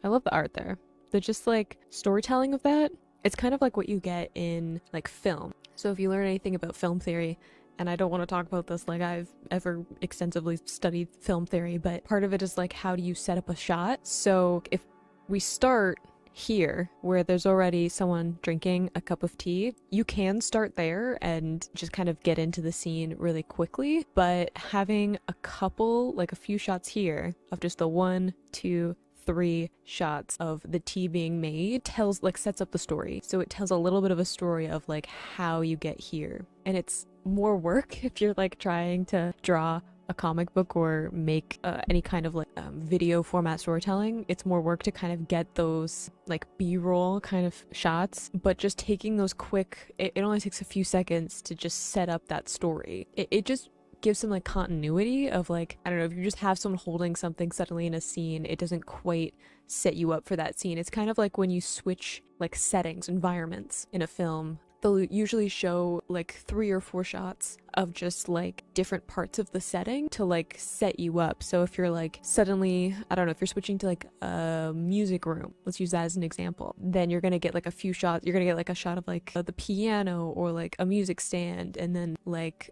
I love the art there. The just like storytelling of that, it's kind of like what you get in like film. So if you learn anything about film theory, and I don't want to talk about this like I've ever extensively studied film theory, but part of it is like how do you set up a shot? So if we start here where there's already someone drinking a cup of tea, you can start there and just kind of get into the scene really quickly, but having a couple, like a few shots here of just the 1, 2, 3 shots of the tea being made tells like sets up the story. So it tells a little bit of a story of like how you get here. And it's more work if you're like trying to draw a comic book or make any kind of like video format storytelling. It's more work to kind of get those like b-roll kind of shots, but just taking those quick, it only takes a few seconds to just set up that story. It just gives some like continuity of like, I don't know, if you just have someone holding something suddenly in a scene, it doesn't quite set you up for that scene. It's kind of like when you switch like settings, environments in a film. They'll usually show like 3 or 4 shots of just like different parts of the setting to like set you up. So if you're like suddenly, I don't know, if you're switching to like a music room, let's use that as an example, then you're gonna get like a few shots. You're gonna get like a shot of like the piano or like a music stand, and then like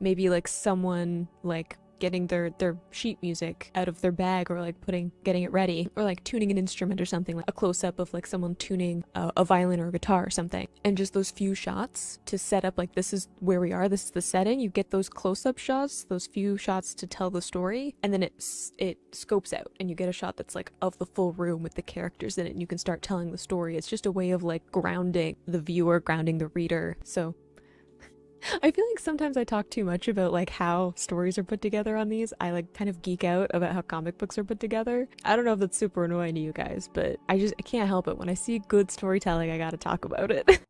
maybe like someone like getting their sheet music out of their bag, or like getting it ready, or like tuning an instrument or something, like a close-up of like someone tuning a violin or a guitar or something. And just those few shots to set up like this is where we are, this is the setting. You get those close-up shots, those few shots to tell the story, and then it scopes out and you get a shot that's like of the full room with the characters in it, and you can start telling the story. It's just a way of like grounding the viewer, grounding the reader. So I feel like sometimes I talk too much about like how stories are put together on these. I like kind of geek out about how comic books are put together. I don't know if that's super annoying to you guys, but I can't help it. When I see good storytelling, I gotta talk about it.